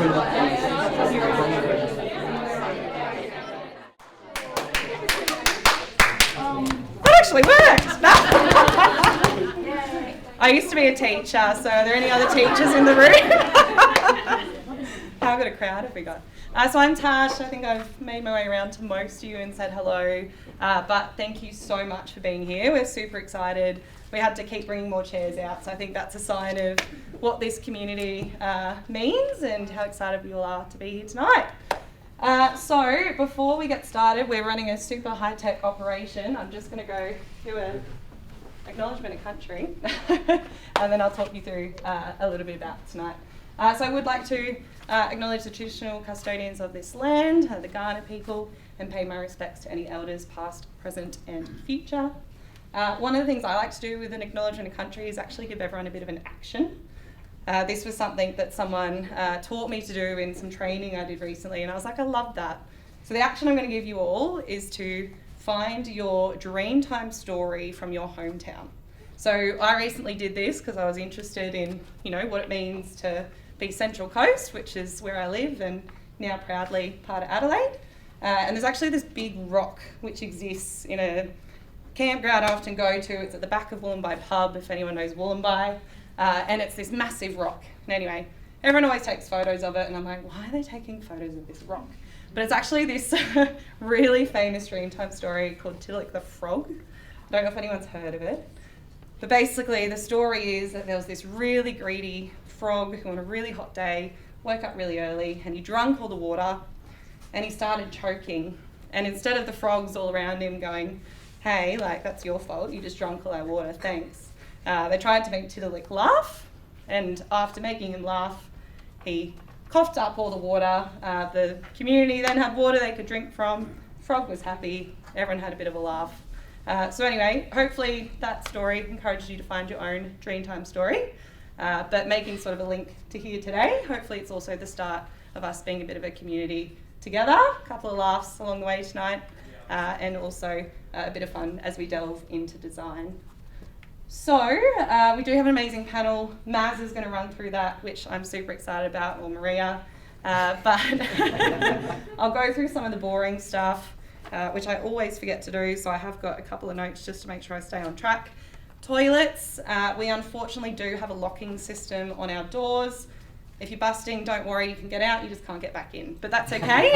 That actually worked! I used to be a teacher, so are there any other teachers in the room? How good a crowd have we got? So I'm Tash. I think I've made my way around to most of you and said hello, but thank you so much for being here. We're super excited. We had to keep bringing more chairs out, so I think that's a sign of what this community means and how excited we all are to be here tonight. So before we get started, we're running a super high-tech operation. I'm just going to go do an acknowledgement of country and then I'll talk you through a little bit about tonight. So I would like to acknowledge the traditional custodians of this land, the Kaurna people, and pay my respects to any elders past, present and future. One of the things I like to do with an acknowledgement of country is actually give everyone a bit of an action. This was something that someone taught me to do in some training I did recently, and I was like, I love that. So the action I'm going to give you all is to find your Dreamtime story from your hometown. So I recently did this because I was interested in, what it means to be Central Coast, which is where I live and now proudly part of Adelaide. And there's actually this big rock which exists in a campground I often go to. It's at the back of Wollombi Pub, if anyone knows Wollombi. And it's this massive rock. And anyway, everyone always takes photos of it and I'm like, why are they taking photos of this rock? But it's actually this really famous Dreamtime story called Tillich the Frog. I don't know if anyone's heard of it. But basically the story is that there was this really greedy frog who on a really hot day woke up really early and he drank all the water and he started choking. And instead of the frogs all around him going, hey, that's your fault, you just drank all our water, thanks. They tried to make Tillich laugh, and after making him laugh, he coughed up all the water. The community then had water they could drink from. Frog was happy, everyone had a bit of a laugh. So anyway, hopefully that story encouraged you to find your own Dreamtime story. But making sort of a link to here today, hopefully it's also the start of us being a bit of a community together. A couple of laughs along the way tonight, and also a bit of fun as we delve into design. So we do have an amazing panel. Maz is going to run through that, which I'm super excited about, or Maria. But I'll go through some of the boring stuff, which I always forget to do. So I have got a couple of notes just to make sure I stay on track. Toilets. We unfortunately do have a locking system on our doors. If you're busting, don't worry, you can get out, you just can't get back in. But that's okay.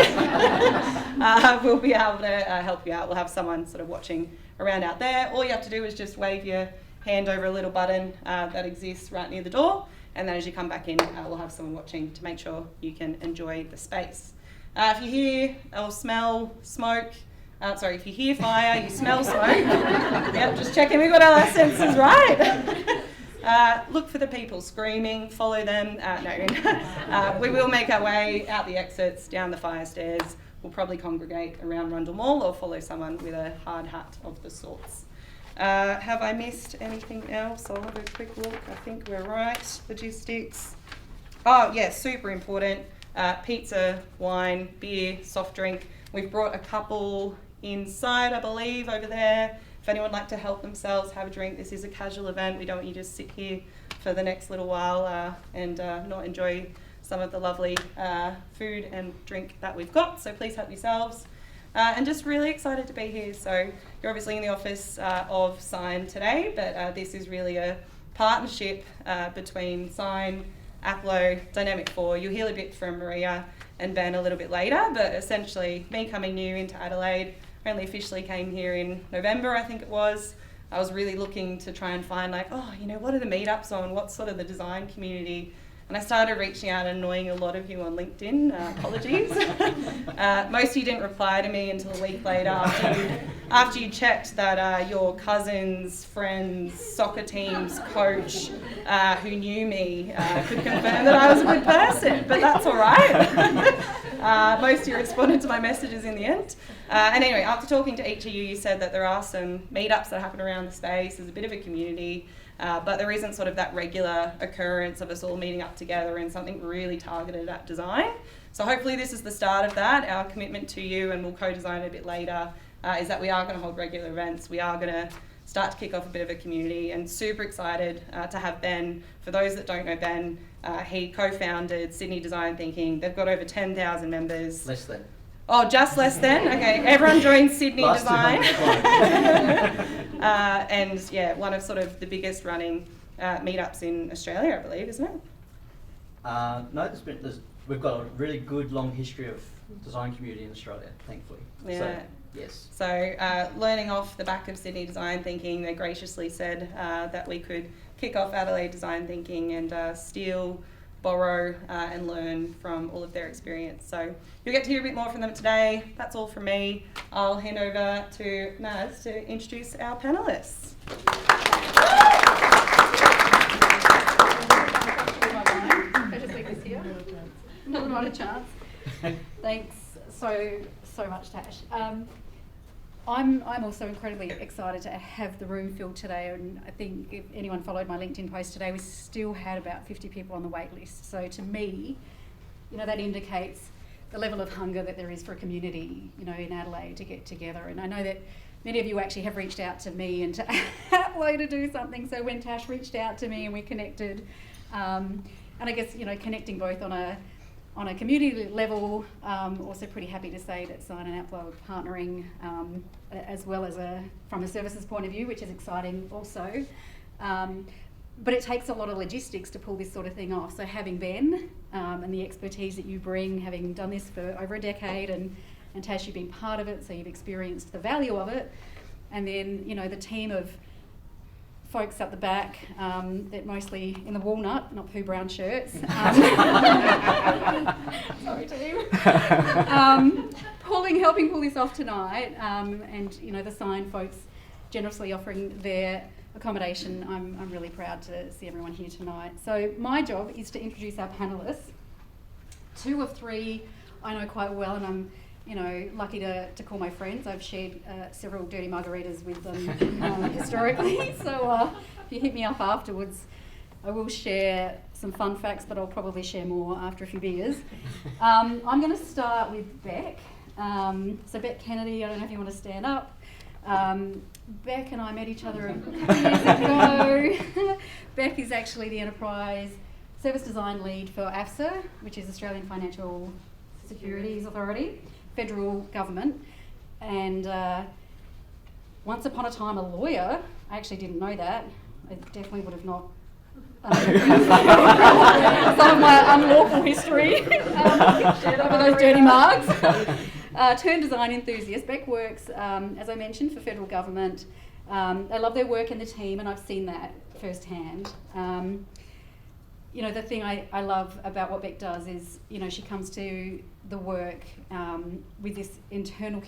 We'll be able to help you out. We'll have someone sort of watching around out there. All you have to do is just wave your hand over a little button that exists right near the door, and then as you come back in, we'll have someone watching to make sure you can enjoy the space. If you hear or smell smoke, if you hear fire, you smell smoke, yep, just checking we've got all our senses right. Look for the people screaming, follow them. No, we will make our way out the exits, down the fire stairs. We'll probably congregate around Rundle Mall or follow someone with a hard hat of the sorts. Have I missed anything else? I'll have a quick look. I think we're right. Logistics. Oh, yeah, super important. Pizza, wine, beer, soft drink. We've brought a couple inside, I believe, over there. If anyone would like to help themselves, have a drink. This is a casual event. We don't want you to just sit here for the next little while and not enjoy some of the lovely food and drink that we've got. So please help yourselves. And just really excited to be here. So you're obviously in the office of Sign today, but this is really a partnership between Sign, AdlDT, Dynamic 4. You'll hear a bit from Maria and Ben a little bit later, but essentially me coming new into Adelaide, I only officially came here in November, I think it was. I was really looking to try and find what are the meetups on, what's sort of the design community. And I started reaching out and annoying a lot of you on LinkedIn. Apologies. Most of you didn't reply to me until a week later after you checked that your cousin's friend's soccer team's coach who knew me could confirm that I was a good person, but that's all right. Most of you responded to my messages in the end. And anyway, after talking to each of you, you said that there are some meetups that happen around the space. There's a bit of a community. But there isn't sort of that regular occurrence of us all meeting up together in something really targeted at design. So hopefully this is the start of that. Our commitment to you, and we'll co-design a bit later, is that we are going to hold regular events. We are going to start to kick off a bit of a community, and super excited to have Ben. For those that don't know Ben, He co-founded Sydney Design Thinking. They've got over 10,000 members. Less than. Oh, just less than? Okay, everyone joins Sydney Design. And yeah, one of sort of the biggest running meetups in Australia, I believe, isn't it? No, we've got a really good long history of design community in Australia, thankfully. Yeah. So, yes. So learning off the back of Sydney Design Thinking, they graciously said that we could kick off Adelaide Design Thinking and steal, borrow and learn from all of their experience. So you'll get to hear a bit more from them today. That's all from me. I'll hand over to Naz to introduce our panellists. Not a chance. Thanks so much, Tash. I'm also incredibly excited to have the room filled today, and I think if anyone followed my LinkedIn post today, we still had about 50 people on the wait list. So to me, that indicates the level of hunger that there is for a community, in Adelaide to get together. And I know that many of you actually have reached out to me and to Adelaide to do something. So when Tash reached out to me and we connected, and I guess, connecting both on a community level, also pretty happy to say that Sign and AdlDT are partnering as well as from a services point of view, which is exciting also. But it takes a lot of logistics to pull this sort of thing off. So having Ben and the expertise that you bring, having done this for over a decade, and Tash, you've been part of it, so you've experienced the value of it. And then, the team of folks up the back, that mostly in the walnut, not poo brown shirts. Sorry, team. Helping pull this off tonight, and the Sign folks generously offering their accommodation. I'm really proud to see everyone here tonight. So my job is to introduce our panellists. 2 of 3 I know quite well, and I'm lucky to call my friends. I've shared several dirty margaritas with them historically, so if you hit me up afterwards, I will share some fun facts, but I'll probably share more after a few beers. I'm going to start with Bek. So Bek Kennedy, I don't know if you want to stand up. Bek and I met each other a couple of years ago. Bek is actually the Enterprise Service Design Lead for AFSA, which is Australian Financial Securities Authority, federal government, and once upon a time a lawyer. I actually didn't know that. I definitely would have not some of my unlawful history over those dirty marks. Turned design enthusiast. Bek works, as I mentioned, for federal government. They love their work and the team, and I've seen that firsthand. The thing I love about what Bek does is, she comes to the work with this internal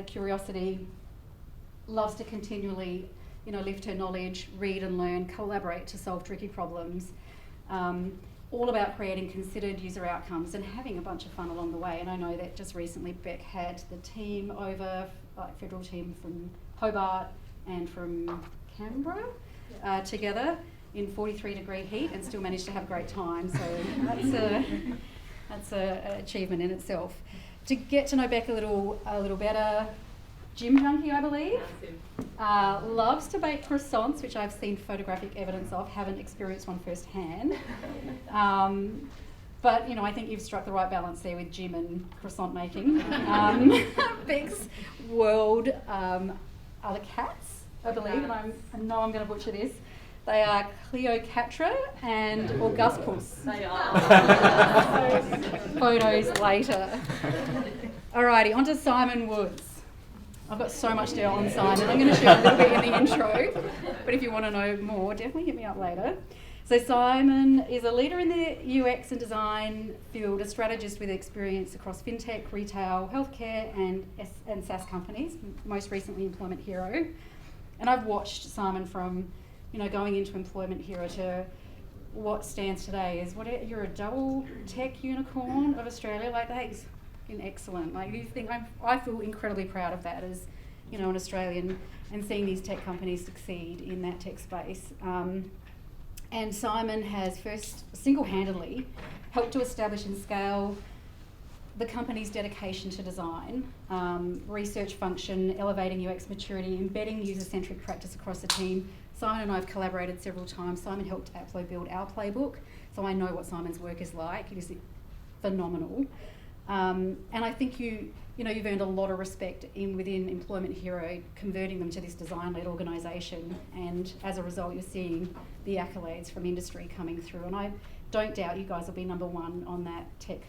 curiosity, loves to continually, lift her knowledge, read and learn, collaborate to solve tricky problems, all about creating considered user outcomes and having a bunch of fun along the way. And I know that just recently Bek had the team over, federal team from Hobart and from Canberra together in 43-degree heat and still managed to have a great time. So that's an achievement in itself. To get to know Bek a little better, gym junkie, I believe. Loves to bake croissants, which I've seen photographic evidence of, haven't experienced one firsthand. But I think you've struck the right balance there with gym and croissant making. Bek's world are the cats, I believe, and I know I'm going to butcher this. They are Cleopatra and Augustpus. They are. Photos later. Alrighty, on to Simon Woods. I've got so much to on Simon. I'm going to share a little bit in the intro, but if you want to know more, definitely hit me up later. So Simon is a leader in the UX and design field, a strategist with experience across fintech, retail, healthcare, and SaaS companies, most recently Employment Hero. And I've watched Simon from going into Employment Hero to what stands today is you're a double tech unicorn of Australia. That is excellent. I feel incredibly proud of that as an Australian, and seeing these tech companies succeed in that tech space. And Simon has first single-handedly helped to establish and scale the company's dedication to design, research function, elevating UX maturity, embedding user-centric practice across the team. Simon and I have collaborated several times. Simon helped AdlDT build our playbook so I know what Simon's work is like. It is phenomenal. And I think you've earned a lot of respect within Employment Hero, converting them to this design-led organisation, and as a result you're seeing the accolades from industry coming through, and I don't doubt you guys will be number one on that tech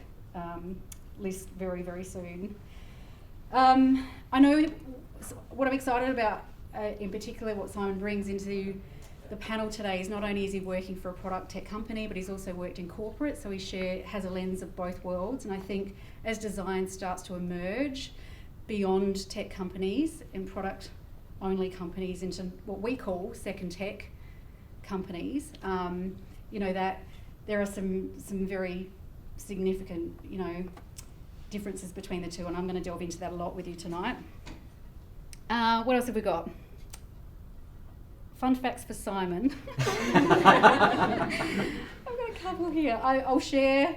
list very, very soon. I know what I'm excited about, in particular what Simon brings into the panel today, is not only is he working for a product tech company, but he's also worked in corporate, so he has a lens of both worlds. And I think as design starts to emerge beyond tech companies and product only companies into what we call second tech companies, that there are some very significant, differences between the two, and I'm going to delve into that a lot with you tonight. What else have we got? Fun facts for Simon. I've got a couple here. I'll share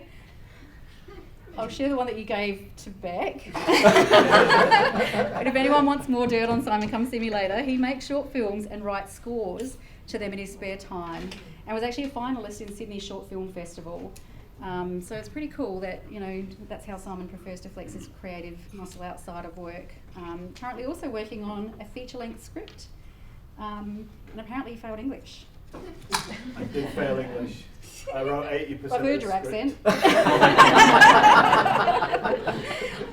the one that you gave to Bek. But if anyone wants more dirt on Simon, come see me later. He makes short films and writes scores to them in his spare time, and was actually a finalist in Sydney Short Film Festival. So it's pretty cool that, that's how Simon prefers to flex his creative muscle outside of work. Currently also working on a feature-length script, and apparently he failed English. I did fail English. I wrote 80% I've heard your accent.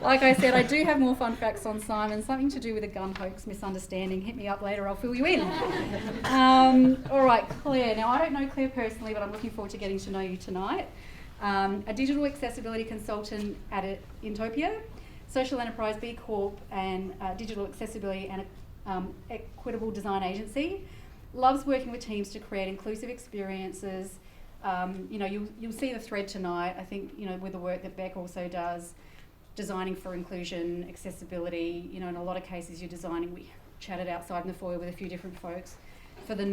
Like I said, I do have more fun facts on Simon, something to do with a gun hoax misunderstanding. Hit me up later, I'll fill you in. All right, Claire. Now, I don't know Claire personally, but I'm looking forward to getting to know you tonight. A digital accessibility consultant at Intopia, social enterprise B Corp, and digital accessibility and equitable design agency. Loves working with teams to create inclusive experiences. You'll see the thread tonight, I think, with the work that Bek also does, designing for inclusion, accessibility. In a lot of cases you're designing, we chatted outside in the foyer with a few different folks, for the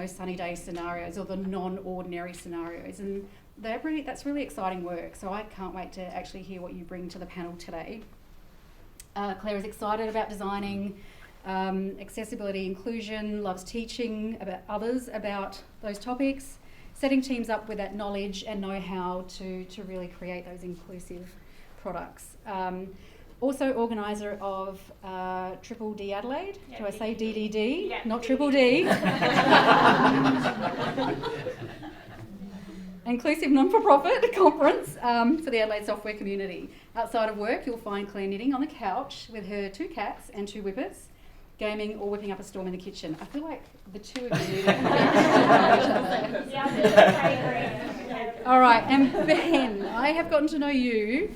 sunny day scenarios or the non-ordinary scenarios. And that's really exciting work. So I can't wait to actually hear what you bring to the panel today. Claire is excited about designing accessibility, inclusion, loves teaching about others about those topics, setting teams up with that knowledge and know-how to really create those inclusive products. Also organiser of Triple D Adelaide. Yeah, do I say DDD? Yeah, not Triple D. Inclusive non-for-profit conference for the Adelaide software community. Outside of work, you'll find Claire knitting on the couch with her 2 cats and 2 whippets, gaming or whipping up a storm in the kitchen. I feel like the two of you. All right, and Ben, I have gotten to know you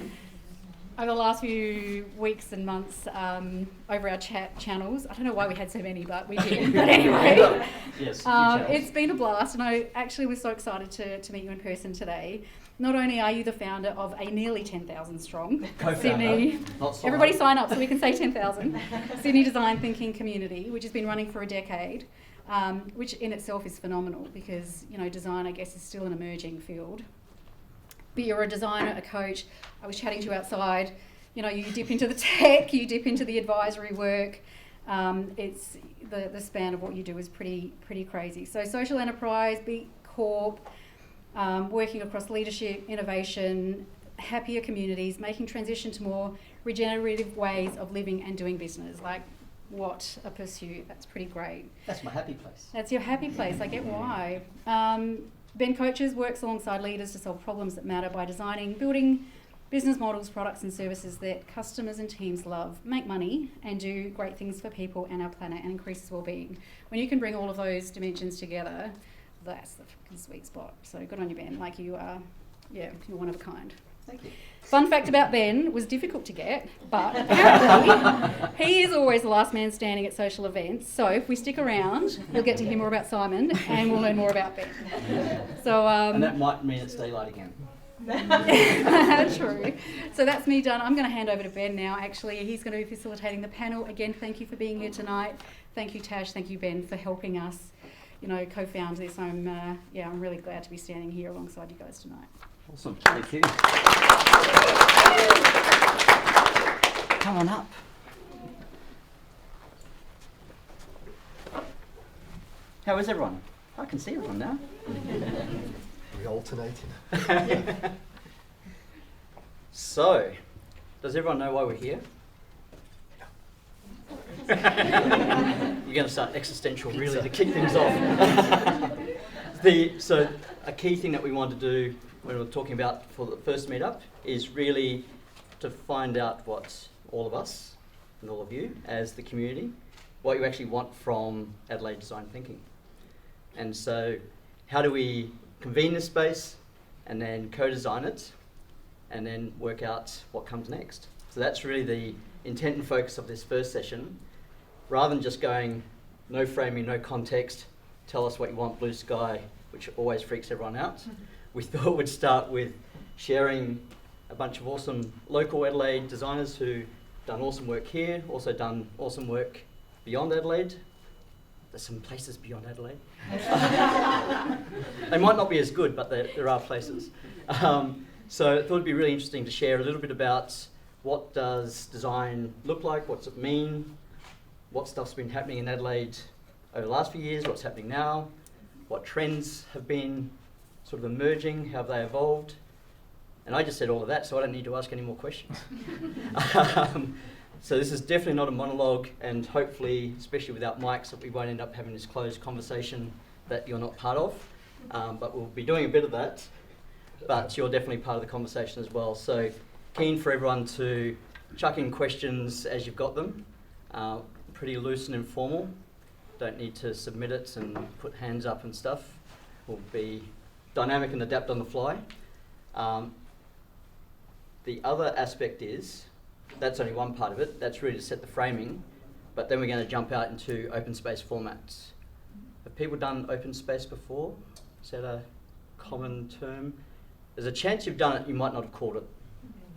over the last few weeks and months over our chat channels. I don't know why we had so many, but we did. But anyway, yes, it's been a blast, and I actually was so excited to meet you in person today. Not only are you the founder of a nearly 10,000 strong Sydney, everybody sign up so we can say 10,000, Sydney Design Thinking community, which has been running for a decade, which in itself is phenomenal because, design, I guess, is still an emerging field. But you're a designer, a coach. I was chatting to you outside. You dip into the tech, you dip into the advisory work. It's the span of what you do is pretty crazy. So social enterprise, B Corp, working across leadership, innovation, happier communities, making transition to more regenerative ways of living and doing business. Like, what a pursuit. That's pretty great. That's my happy place. That's your happy place. I get why. Ben Coaches works alongside leaders to solve problems that matter by designing, building business models, products and services that customers and teams love, make money and do great things for people and our planet and increases well-being. When you can bring all of those dimensions together, that's the fucking sweet spot. So good on you, Ben. Like you are, you're one of a kind. Thank you. Fun fact about Ben, was difficult to get, but apparently he is always the last man standing at social events. So if we stick around, we'll get to hear more about Simon and we'll learn more about Ben. So and that might mean it's daylight again. True. So that's me done. I'm going to hand over to Ben now. Actually, he's going to be facilitating the panel. Again, thank you for being here tonight. Thank you, Tash. Thank you, Ben, for helping us, co-found this. I'm really glad to be standing here alongside you guys tonight. Awesome. Thank you. Come on up. How is everyone? I can see everyone now. We alternating. So, does everyone know why we're here? You're going to start existential really to kick things off. So a key thing that we want to do when we're talking about for the first meetup is really to find out what all of us and all of you as the community, what you actually want from Adelaide Design Thinking. And so how do we convene this space and then co-design it and then work out what comes next? So that's really the intent and focus of this first session. Rather than just going, no framing, no context, tell us what you want, blue sky, which always freaks everyone out, we thought we'd start with sharing a bunch of awesome local Adelaide designers who've done awesome work here, also done awesome work beyond Adelaide. There's some places beyond Adelaide. They might not be as good, but there are places. So I thought it'd be really interesting to share a little bit about what does design look like, what's it mean, what stuff's been happening in Adelaide over the last few years, what's happening now, what trends have been sort of emerging, how have they evolved. And I just said all of that, so I don't need to ask any more questions. So this is definitely not a monologue, and hopefully, especially without mics, that we won't end up having this closed conversation that you're not part of. But we'll be doing a bit of that, but you're definitely part of the conversation as well. So keen for everyone to chuck in questions as you've got them. Pretty loose and informal. Don't need to submit it and put hands up and stuff. We'll be dynamic and adapt on the fly. The other aspect is, that's only one part of it, that's really to set the framing, but then we're going to jump out into open space formats. Have people done open space before? Is that a common term? There's a chance you've done it, you might not have called it.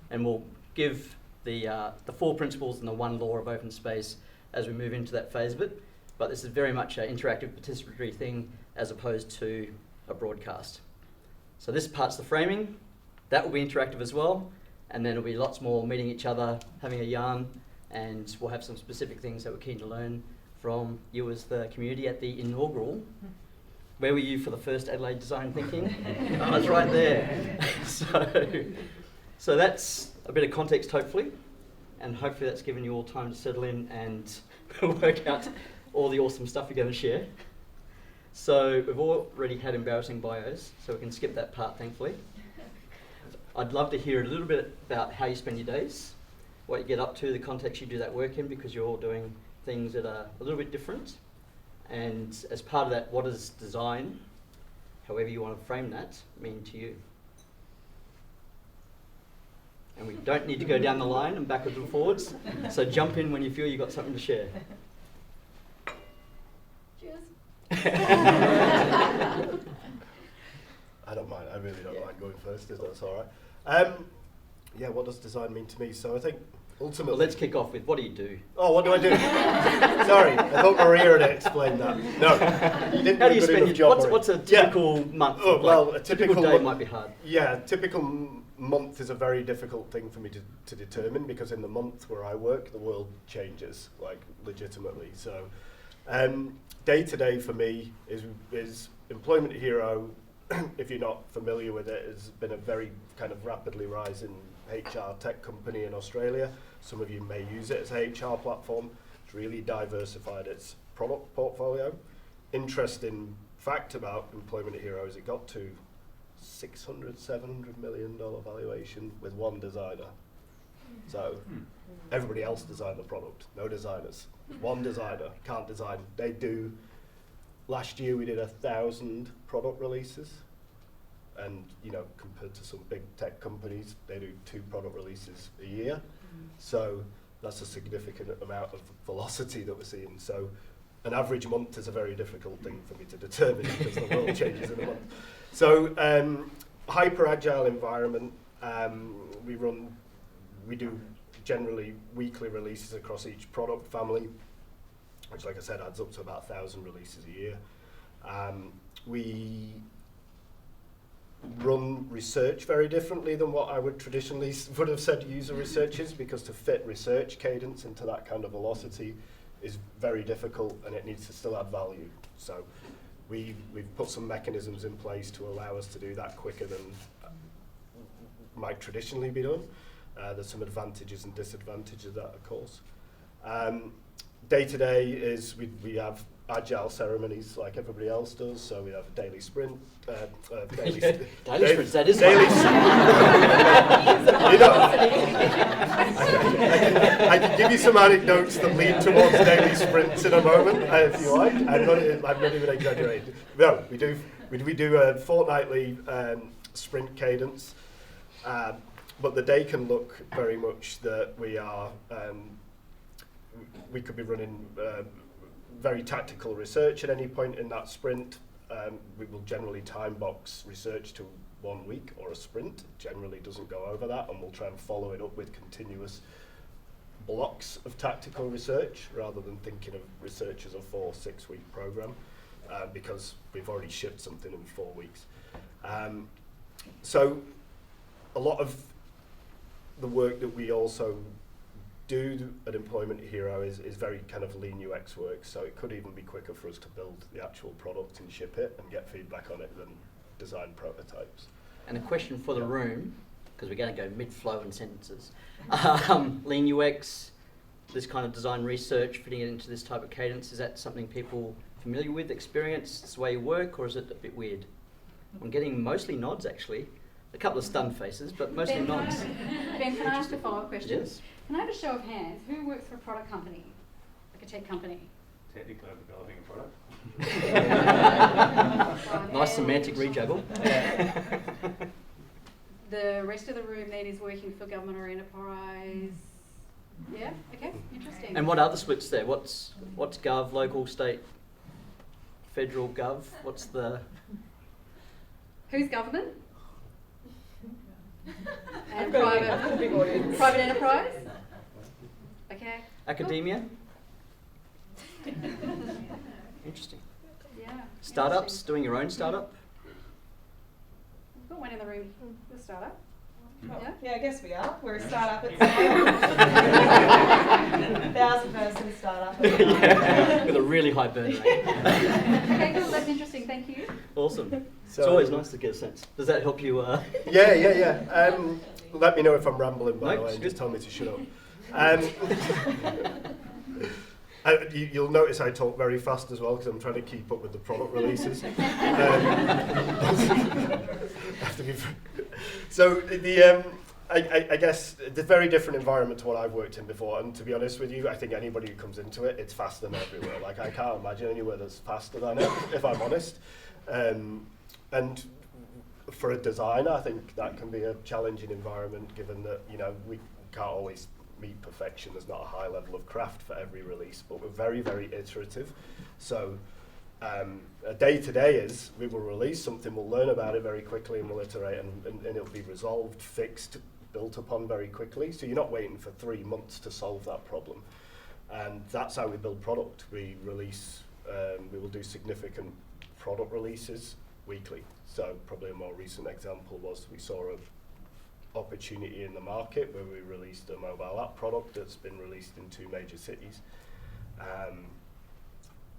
And we'll give the 4 principles and the 1 law of open space as we move into that phase of it. But this is very much an interactive participatory thing as opposed to a broadcast. So this part's the framing. That will be interactive as well. And then there'll be lots more meeting each other, having a yarn, and we'll have some specific things that we're keen to learn from you as the community at the inaugural. Where were you for the first Adelaide Design Thinking? I was right there. So that's a bit of context, hopefully. And hopefully that's given you all time to settle in and work out all the awesome stuff you're going to share. So we've already had embarrassing bios, so we can skip that part, thankfully. I'd love to hear a little bit about how you spend your days, what you get up to, the context you do that work in, because you're all doing things that are a little bit different. And as part of that, what does design, however you want to frame that, mean to you? And we don't need to go down the line and backwards and forwards, so jump in when you feel you've got something to share. Cheers. I don't mind. I really don't mind going first. Is that all right? Yeah. What does design mean to me? So I think ultimately. Well, let's kick off with what do you do? Oh, what do I do? Sorry, I thought Maria had explained that. No, you didn't How do do you a good spend enough your job. what's a typical month? Oh, look well, like? a typical day might be hard. Yeah, typical month is a very difficult thing for me to determine, because in the month where I work, the world changes, like, legitimately. So, day to day for me is Employment Hero. If you're not familiar with it, has been a very kind of rapidly rising HR tech company in Australia. Some of you may use it as a HR platform. It's really diversified its product portfolio. Interesting fact about Employment Hero is it got to $600–700 million valuation with one designer. So everybody else designed the product, no designers. One designer, can't design. They do. Last year we did 1,000 product releases, and compared to some big tech companies, they do 2 product releases a year. So that's a significant amount of velocity that we're seeing. So an average month is a very difficult thing for me to determine because the world changes in a month. So hyper agile environment. We do generally weekly releases across each product family, which, like I said, adds up to about 1,000 releases a year. We run research very differently than what I would traditionally would have said user research is, because to fit research cadence into that kind of velocity is very difficult, and it needs to still add value. So we've put some mechanisms in place to allow us to do that quicker than might traditionally be done. There's some advantages and disadvantages of that, of course. Day to day is we have agile ceremonies like everybody else does, so we have a daily sprint. Daily sprints, that is daily I can give you some anecdotes that lead towards daily sprints in a moment, if you like. I'm not even exaggerating. No, we do a fortnightly sprint cadence, but the day can look very much that we could be running very tactical research at any point in that sprint. We will generally time box research to 1 week or a sprint. It generally doesn't go over that, and we'll try and follow it up with continuous blocks of tactical research rather than thinking of research as a 4-6 week program, because we've already shipped something in 4 weeks. So a lot of the work that we also do at Employment Hero is very kind of lean UX work, so it could even be quicker for us to build the actual product and ship it and get feedback on it than design prototypes. And a question for the room, because we're going to go mid-flow in sentences. Lean UX, this kind of design research, fitting it into this type of cadence, is that something people familiar with, experienced, it's the way you work, or is it a bit weird? I'm getting mostly nods, actually. A couple of stunned faces, but mostly Ben, nods. Ben, can I ask a follow-up question? Yes. Can I have a show of hands? Who works for a product company, like a tech company? Technically, I'm developing a product. Nice semantic rejuggle. The rest of the room then is working for government or enterprise. Yeah. Okay. Interesting. And what are the splits there? What's gov, local, state, federal gov? What's the... Who's government? And I've got a big audience. private enterprise? Okay. Academia? Interesting. Yeah. Startups, interesting. doing your own startup? We've got one in the room. We're a startup. Yeah. Yeah, I guess we are. We're a startup at 1,000-person startup. Yeah, with a really high burn rate. Okay, cool. That's interesting. Thank you. Awesome. So It's always nice to get a sense. Does that help you? Yeah. Let me know if I'm rambling, by the No, way, it's and just good. tell me to shut up. You'll notice I talk very fast as well because I'm trying to keep up with the product releases. I guess it's a very different environment to what I've worked in before, and to be honest with you, I think anybody who comes into it, it's faster than everywhere. Like, I can't imagine anywhere that's faster than it, if I'm honest. And for a designer, I think that can be a challenging environment, given that, you know, we can't always meet perfection. There's not a high level of craft for every release, but we're very, very iterative. So a day-to-day is we will release something, we'll learn about it very quickly, and we'll iterate, and it'll be resolved, fixed, built upon very quickly. So you're not waiting for 3 months to solve that problem. And that's how we build product. We release, we will do significant product releases weekly. So probably a more recent example was we saw an opportunity in the market where we released a mobile app product that's been released in 2 major cities.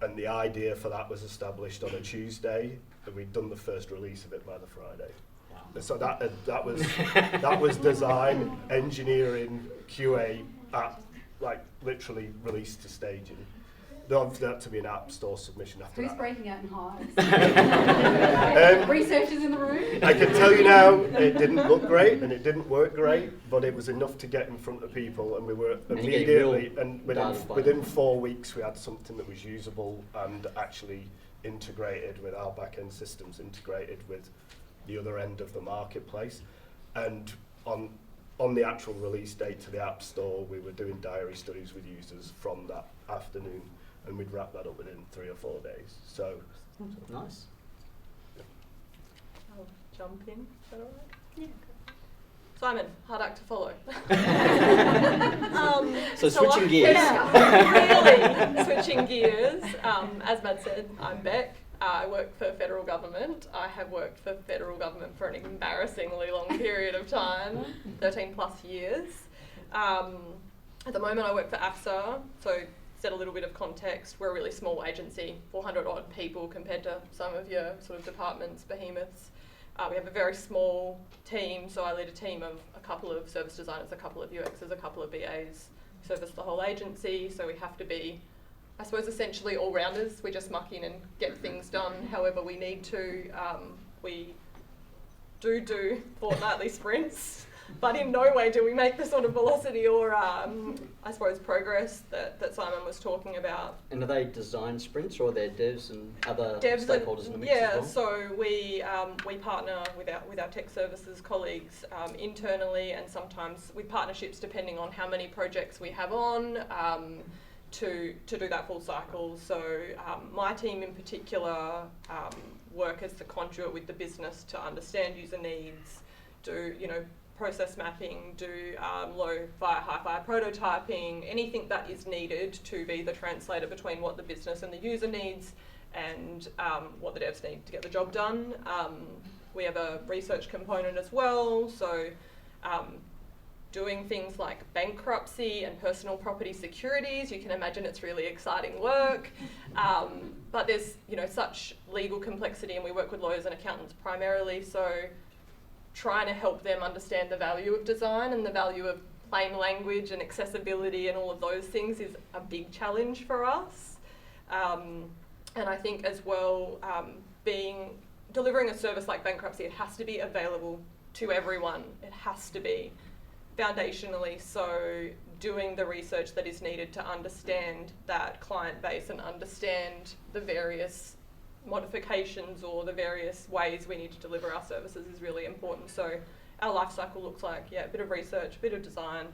And the idea for that was established on a Tuesday, and we'd done the first release of it by the Friday. Wow. So that was design, engineering, QA, like literally released to staging. That to be an app store submission after Who's that. breaking out in hives? Researchers in the room? I can tell you now, it didn't look great and it didn't work great, but it was enough to get in front of people, and we were immediately, and within 4 weeks, we had something that was usable and actually integrated with our back-end systems, integrated with the other end of the marketplace. And on the actual release date to the App Store, we were doing diary studies with users from that afternoon, and we'd wrap that up within 3 or 4 days. So Nice. I'll jump in. Is that all right? Yeah. Simon, hard act to follow. So switching gears. Yeah, really switching gears. As Matt said, I'm Bek. I work for federal government. I have worked for federal government for an embarrassingly long period of time, 13 plus years. At the moment I work for AFSA, so set a little bit of context, we're a really small agency, 400 odd people compared to some of your sort of departments, behemoths. We have a very small team, so I lead a team of a couple of service designers, a couple of UXs, a couple of BAs, service the whole agency, so we have to be, I suppose, essentially all-rounders. We just muck in and get things done however we need to. We do fortnightly sprints, but in no way do we make the sort of velocity or, I suppose, progress that Simon was talking about. And are they design sprints, or are there devs and other Devs stakeholders in the mix yeah, as well? so we partner with our tech services colleagues internally, and sometimes with partnerships depending on how many projects we have on to do that full cycle. So my team in particular work as the conduit with the business to understand user needs, do process mapping, do low-fi, high-fi prototyping, anything that is needed to be the translator between what the business and the user needs and what the devs need to get the job done. We have a research component as well, so doing things like bankruptcy and personal property securities, you can imagine it's really exciting work. But there's such legal complexity, and we work with lawyers and accountants primarily, so trying to help them understand the value of design and the value of plain language and accessibility and all of those things is a big challenge for us. And I think as well, delivering a service like bankruptcy, it has to be available to everyone. It has to be foundationally, so doing the research that is needed to understand that client base and understand the various modifications or the various ways we need to deliver our services is really important. So our life cycle looks like, a bit of research, a bit of design,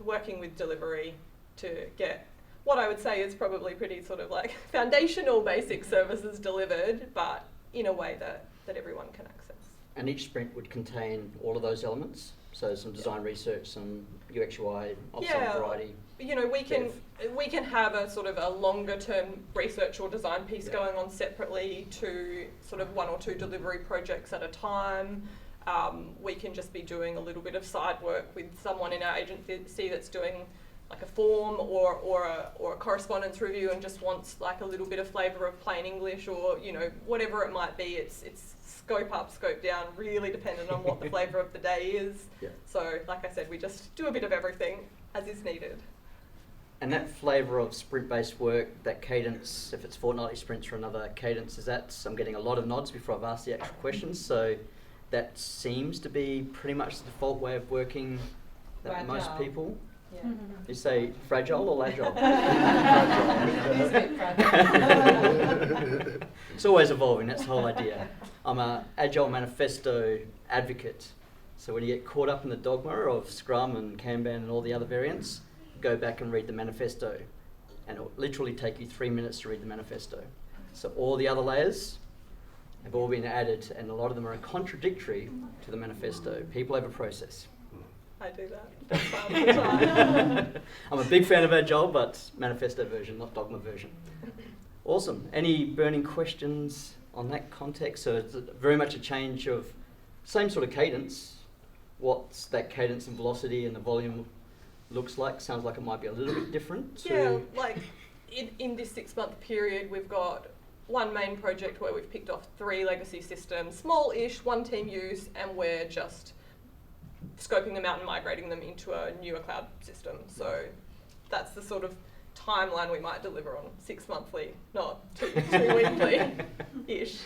working with delivery to get what I would say is probably pretty sort of like foundational basic services delivered, but in a way that everyone can access. And each sprint would contain all of those elements? So some design research, some UX UI of some variety. We can have a sort of a longer term research or design piece going on separately to sort of one or two delivery projects at a time. We can just be doing a little bit of side work with someone in our agency that's doing like a form or a correspondence review and just wants like a little bit of flavour of plain English or whatever it might be. It's scope up, scope down, really dependent on what the flavour of the day is. Yeah. So like I said, we just do a bit of everything as is needed. And that flavour of sprint-based work, that cadence, if it's fortnightly sprints or another cadence, I'm getting a lot of nods before I've asked the actual questions, so that seems to be pretty much the default way of working that most people. Yeah. You say fragile or agile? It is a bit fragile. It's always evolving, that's the whole idea. I'm an Agile Manifesto advocate. So when you get caught up in the dogma of Scrum and Kanban and all the other variants, go back and read the manifesto. And it'll literally take you 3 minutes to read the manifesto. So all the other layers have all been added, and a lot of them are contradictory to the manifesto. People have a process. I do that. I'm a big fan of Agile, but manifesto version, not dogma version. Awesome. Any burning questions on that context? So it's very much a change of same sort of cadence. What's that cadence and velocity and the volume looks like? Sounds like it might be a little bit different. Yeah, like in this 6 month period, we've got one main project where we've picked off 3 legacy systems, small-ish, one team use, and we're just scoping them out and migrating them into a newer cloud system. So that's the sort of timeline we might deliver on, 6 monthly, not two weekly-ish.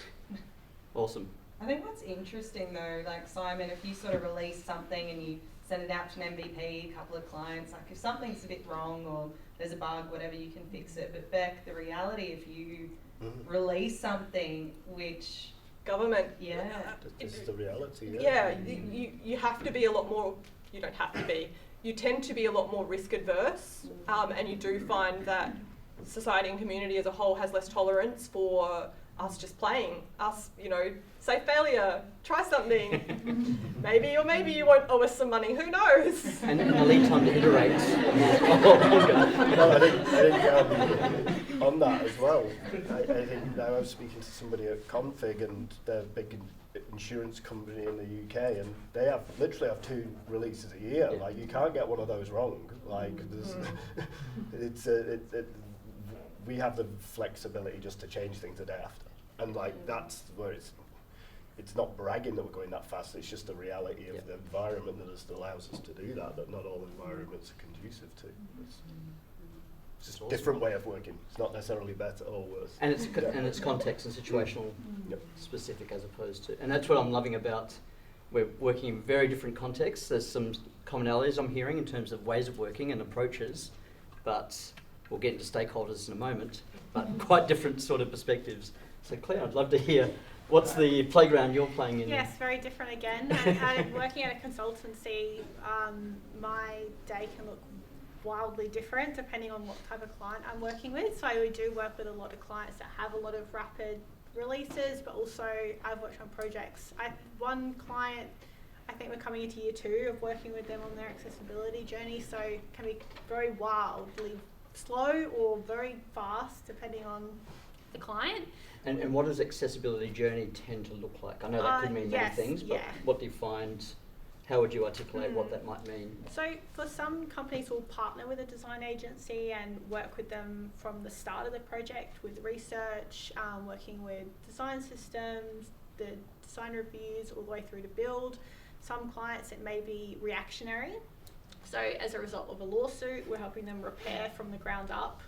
Awesome. I think what's interesting though, like Simon, if you sort of release something and you send it out to an MVP, a couple of clients, like if something's a bit wrong or there's a bug, whatever, you can fix it. But Bek, the reality, if you release something which government, This is the reality. you have to be a lot more, you don't have to be, you tend to be a lot more risk adverse, and you do find that society and community as a whole has less tolerance for us just playing, say failure, try something, maybe you won't owe us some money, who knows? And the lead time to iterate. No, I think on that as well, I think now I was speaking to somebody at Config, and they're a big insurance company in the UK, and they literally have 2 releases a year. Yeah. Like, you can't get one of those wrong. Like, there's we have the flexibility just to change things the day after, and like that's where it's not bragging that we're going that fast. It's just the reality of the environment that just allows us to do that. That not all environments are conducive to. It's just a different way of working. It's not necessarily better or worse. And it's context and situational specific as opposed to, and that's what I'm loving about. We're working in very different contexts. There's some commonalities I'm hearing in terms of ways of working and approaches, but we'll get into stakeholders in a moment, but quite different sort of perspectives. So Claire, I'd love to hear, what's the playground you're playing in? Yes, very different again. I'm working at a consultancy. My day can look wildly different depending on what type of client I'm working with. So we do work with a lot of clients that have a lot of rapid releases, but also I've worked on projects. One client, I think we're coming into year 2 of working with them on their accessibility journey, so it can be very wildly slow or very fast depending on the client. And what does accessibility journey tend to look like? I know that could mean many things, but what do you find, how would you articulate what that might mean? So for some companies, we'll partner with a design agency and work with them from the start of the project with research, working with design systems, the design reviews, all the way through to build. Some clients, it may be reactionary. So as a result of a lawsuit, we're helping them repair from the ground up,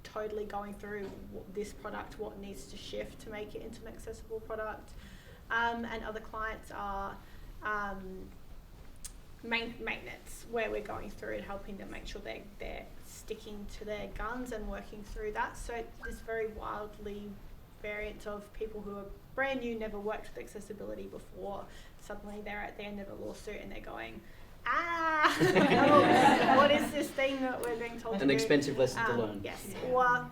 totally going through this product, what needs to shift to make it into an accessible product. And other clients are maintenance, where we're going through and helping them make sure they're sticking to their guns and working through that. So there's very wildly variant of people who are brand new, never worked with accessibility before. Suddenly they're at the end of a lawsuit and they're going, what is this thing that we're being told to do? An expensive lesson to learn. Yes, or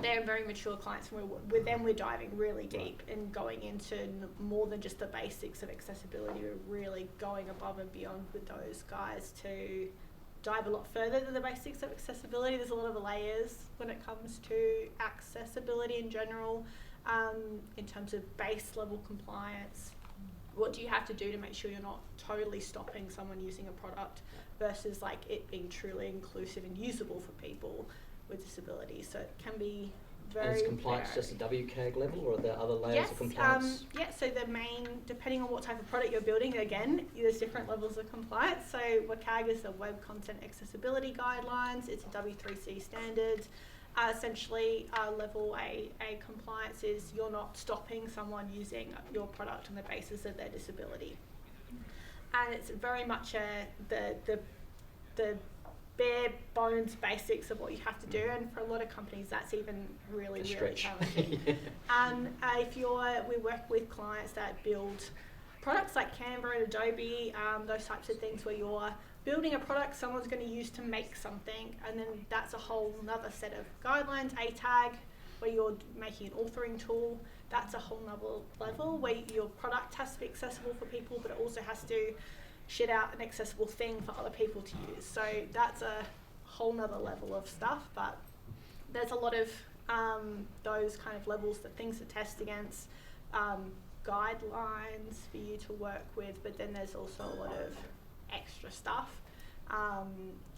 they're very mature clients, and with them we're diving really deep and going into more than just the basics of accessibility. We're really going above and beyond with those guys to dive a lot further than the basics of accessibility. There's a lot of layers when it comes to accessibility in general, in terms of base level compliance. What do you have to do to make sure you're not totally stopping someone using a product versus like it being truly inclusive and usable for people with disabilities? So it can be very... And is compliance just a WCAG level, or are there other layers of compliance? So the main, depending on what type of product you're building, again, there's different levels of compliance. So WCAG is the Web Content Accessibility Guidelines. It's a W3C standard. Essentially, level A compliance is you're not stopping someone using your product on the basis of their disability. And it's very much the bare bones basics of what you have to do, and for a lot of companies that's even really challenging. We work with clients that build products like Canva and Adobe, those types of things where you're building a product someone's going to use to make something, and then that's a whole nother set of guidelines. A tag, where you're making an authoring tool, that's a whole nother level where your product has to be accessible for people, but it also has to shit out an accessible thing for other people to use. So that's a whole nother level of stuff, but there's a lot of those kind of levels, that things to test against, guidelines for you to work with, but then there's also a lot of extra stuff.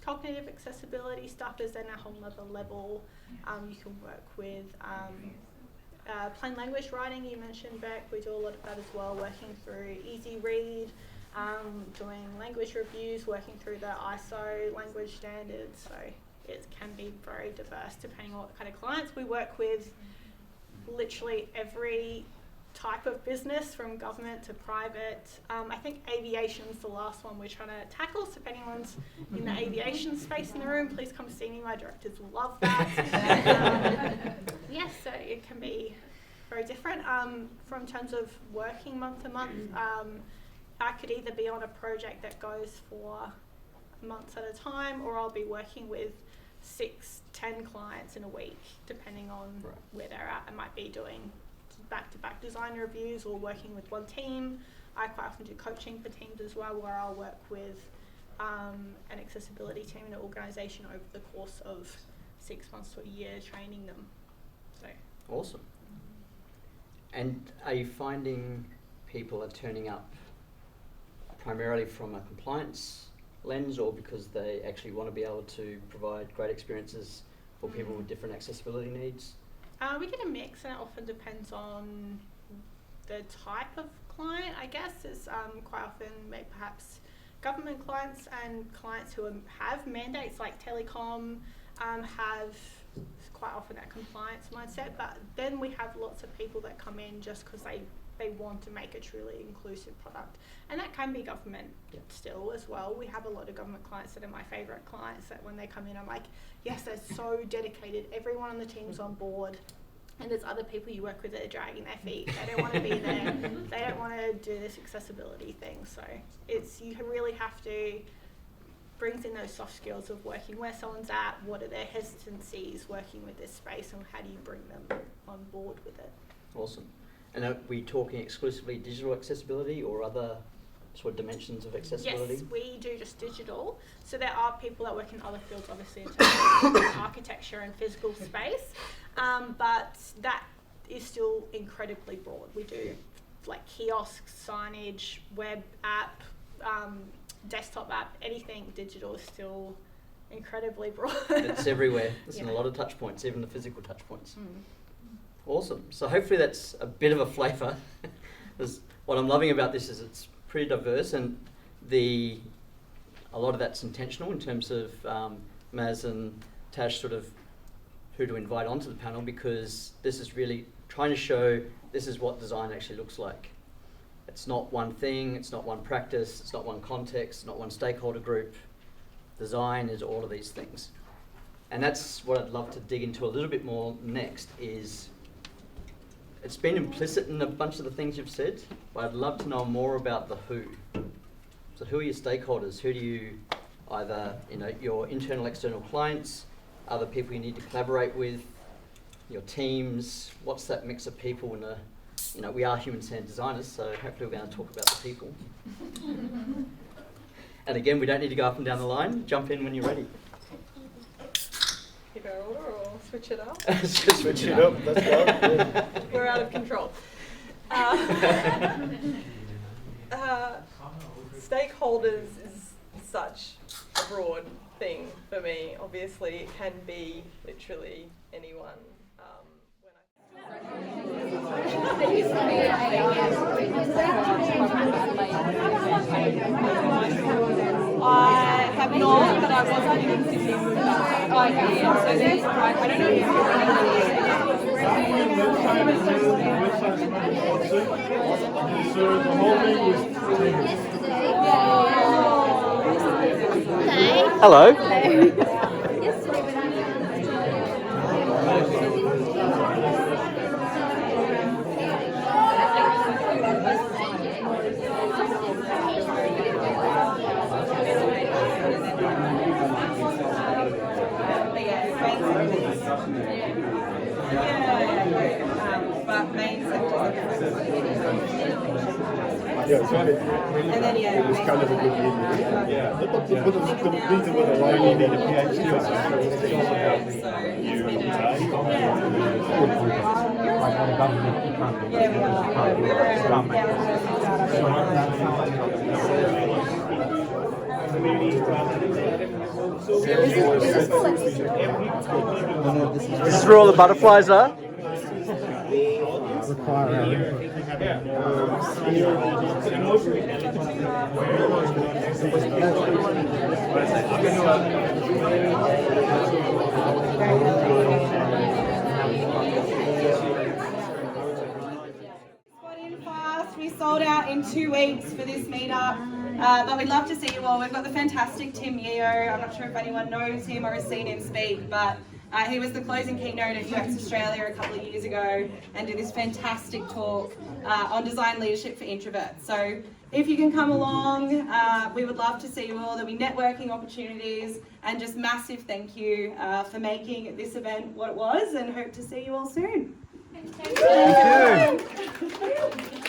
Cognitive accessibility stuff is then a whole nother level. You can work with plain language writing. You mentioned Bek, we do a lot of that as well, working through easy read, doing language reviews, working through the ISO language standards. So it can be very diverse depending on what kind of clients. We work with literally every type of business, from government to private. I think aviation's the last one we're trying to tackle, so if anyone's in the aviation space in the room, please come see me. My directors will love that. Yes, so it can be very different. From terms of working month to month, I could either be on a project that goes for months at a time, or I'll be working with 6-10 clients in a week, depending on where they're at. I might be doing back-to-back design reviews or working with one team. I quite often do coaching for teams as well, where I'll work with an accessibility team in an organisation over the course of 6 months to a year, training them. So awesome. And are you finding people are turning up primarily from a compliance lens, or because they actually want to be able to provide great experiences for people with different accessibility needs? We get a mix, and it often depends on the type of client, I guess. It's quite often perhaps government clients and clients who have mandates like telecom have quite often that compliance mindset, but then we have lots of people that come in just because they want to make a truly inclusive product, and that can be government still as well. We have a lot of government clients that are my favourite clients, that when they come in I'm like, yes, they're so dedicated, everyone on the team's on board, and there's other people you work with that are dragging their feet. They don't want to be there, they don't want to do this accessibility thing. So you really have to brings in those soft skills of working where someone's at, what are their hesitancies working with this space, and how do you bring them on board with it. Awesome. And are we talking exclusively digital accessibility or other sort of dimensions of accessibility? Yes, we do just digital. So there are people that work in other fields, obviously, in terms of architecture and physical space, but that is still incredibly broad. We do like kiosks, signage, web app, desktop app, anything digital is still incredibly broad. It's everywhere. There's a lot of touch points, even the physical touch points. Awesome. So hopefully that's a bit of a flavour. What I'm loving about this is it's pretty diverse, and a lot of that's intentional in terms of Maz and Tash sort of who to invite onto the panel, because this is really trying to show this is what design actually looks like. It's not one thing, it's not one practice, it's not one context, it's not one stakeholder group. Design is all of these things. And that's what I'd love to dig into a little bit more next is, it's been implicit in a bunch of the things you've said, but I'd love to know more about the who. So who are your stakeholders? Who do you either, your internal, external clients, other people you need to collaborate with, your teams, what's that mix of people in we are human-centered designers, so hopefully we're going to talk about the people. And again, we don't need to go up and down the line. Jump in when you're ready. Keep our order or switch it up? Switch it up, let's go. We're out of control. Stakeholders is such a broad thing for me. Obviously, it can be literally anyone. I have not, but I was living in Sydney for about 5 years, so there's I don't know if Hello. but main sectors. Yeah, so it was kind of a good year. Yeah, but the reason why I needed a PhD was This is where all the butterflies are. We sold out in 2 weeks for this meetup, but we'd love to see you all. We've got the fantastic Tim Yeo. I'm not sure if anyone knows him or has seen him speak, but he was the closing keynote at UX Australia a couple of years ago and did this fantastic talk on design leadership for introverts. So if you can come along, we would love to see you all. There'll be networking opportunities, and just massive thank you for making this event what it was, and hope to see you all soon. Thank you.